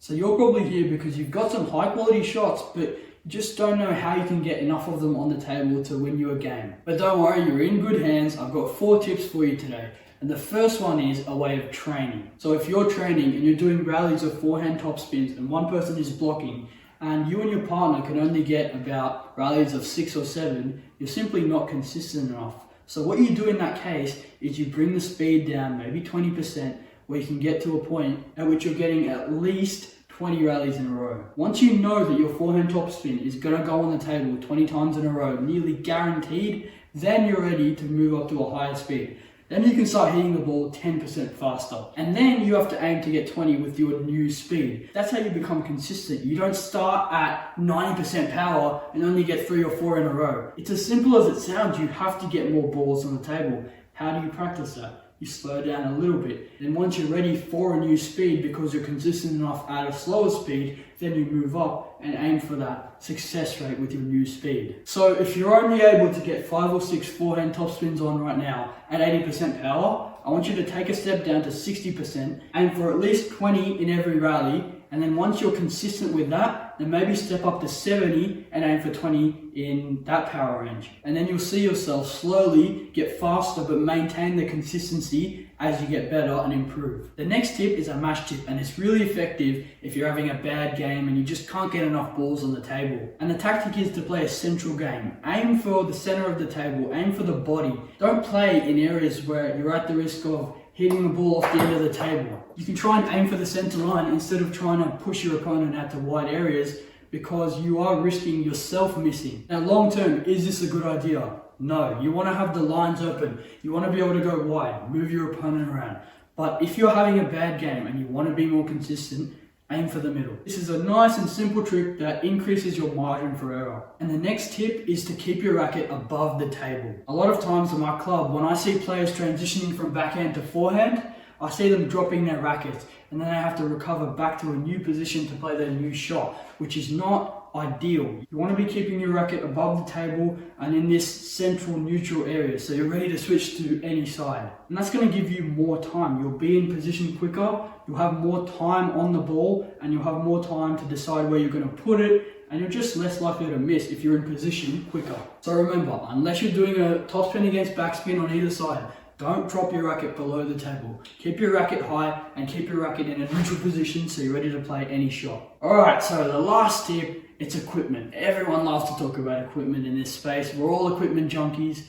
So you're probably here because you've got some high quality shots, but you just don't know how you can get enough of them on the table to win you a game. But don't worry, you're in good hands. I've got 4 tips for you today. And the first one is a way of training. So if you're training and you're doing rallies of forehand topspins and one person is blocking, and you and your partner can only get about rallies of 6 or 7, you're simply not consistent enough. So what you do in that case is you bring the speed down maybe 20%, where you can get to a point at which you're getting at least 20 rallies in a row. Once you know that your forehand topspin is going to go on the table 20 times in a row, nearly guaranteed, then you're ready to move up to a higher speed. Then you can start hitting the ball 10% faster. And then you have to aim to get 20 with your new speed. That's how you become consistent. You don't start at 90% power and only get 3 or 4 in a row. It's as simple as it sounds. You have to get more balls on the table. How do you practice that? You slow down a little bit. Then once you're ready for a new speed, because you're consistent enough at a slower speed, then you move up and aim for that success rate with your new speed. So if you're only able to get 5 or 6 forehand topspins on right now at 80% power, I want you to take a step down to 60%, aim for at least 20 in every rally, and then once you're consistent with that, then maybe step up to 70 and aim for 20 in that power range. And then you'll see yourself slowly get faster but maintain the consistency as you get better and improve. The next tip is a mash tip, and it's really effective if you're having a bad game and you just can't get enough balls on the table. And the tactic is to play a central game. Aim for the center of the table, aim for the body. Don't play in areas where you're at the risk of hitting the ball off the end of the table. You can try and aim for the center line instead of trying to push your opponent out to wide areas, because you are risking yourself missing. Now long term, is this a good idea? No. You want to have the lines open. You want to be able to go wide, move your opponent around. But if you're having a bad game and you want to be more consistent, aim for the middle. This is a nice and simple trick that increases your margin for error. And the next tip is to keep your racket above the table. A lot of times in my club, when I see players transitioning from backhand to forehand, I see them dropping their rackets, and then they have to recover back to a new position to play their new shot, which is not ideal. You want to be keeping your racket above the table and in this central neutral area, so you're ready to switch to any side. And that's going to give you more time. You'll be in position quicker, you'll have more time on the ball, and you'll have more time to decide where you're going to put it, and you're just less likely to miss if you're in position quicker. So remember, unless you're doing a topspin against backspin on either side, don't drop your racket below the table. Keep your racket high and keep your racket in a neutral position so you're ready to play any shot. Alright, so the last tip, it's equipment. Everyone loves to talk about equipment in this space. We're all equipment junkies.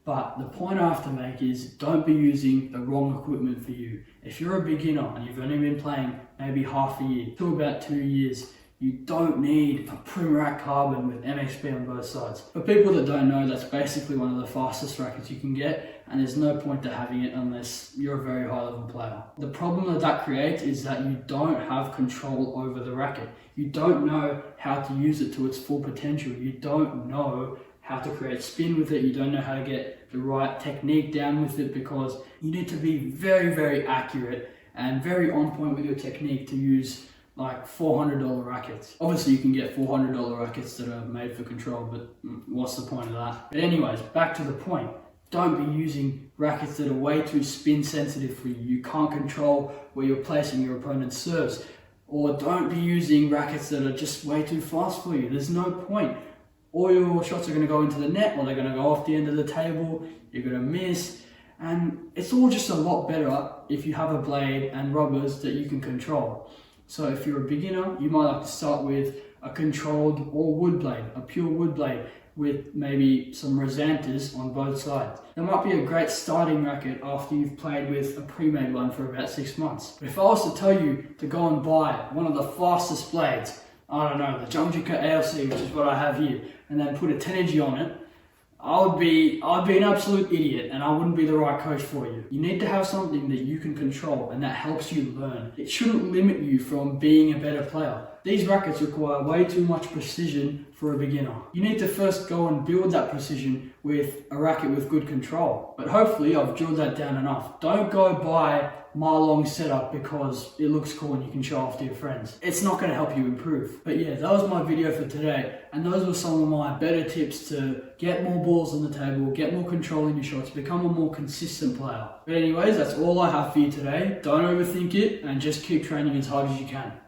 But the point I have to make is, don't be using the wrong equipment for you. If you're a beginner and you've only been playing maybe half a year to about 2 years, you don't need a Primorac Carbon with MXP on both sides. For people that don't know, that's basically one of the fastest rackets you can get, and there's no point to having it unless you're a very high level player. The problem that creates is that you don't have control over the racket. You don't know how to use it to its full potential. You don't know how to create spin with it. You don't know how to get the right technique down with it, because you need to be very, very accurate and very on point with your technique to use like $400 rackets. Obviously you can get $400 rackets that are made for control, but what's the point of that? But anyways, back to the point. Don't be using rackets that are way too spin sensitive for you. You can't control where you're placing your opponent's serves. Or don't be using rackets that are just way too fast for you. There's no point. All your shots are going to go into the net, or they're going to go off the end of the table. You're going to miss. And it's all just a lot better if you have a blade and rubbers that you can control. So if you're a beginner, you might like to start with a controlled or wood blade, a pure wood blade with maybe some Rosantas on both sides. That might be a great starting racket after you've played with a pre-made one for about 6 months. But if I was to tell you to go and buy one of the fastest blades, I don't know, the Jungjica ALC, which is what I have here, and then put a 10EG on it, I'd be an absolute idiot, and I wouldn't be the right coach for you. You need to have something that you can control and that helps you learn. It shouldn't limit you from being a better player. These rackets require way too much precision for a beginner. You need to first go and build that precision with a racket with good control. But hopefully I've drilled that down enough. Don't go buy mile-long setup because it looks cool and you can show off to your friends. It's not going to help you improve. But yeah, that was my video for today, and those were some of my better tips to get more balls on the table, get more control in your shots, become a more consistent player. But anyways, that's all I have for you today. Don't overthink it and just keep training as hard as you can.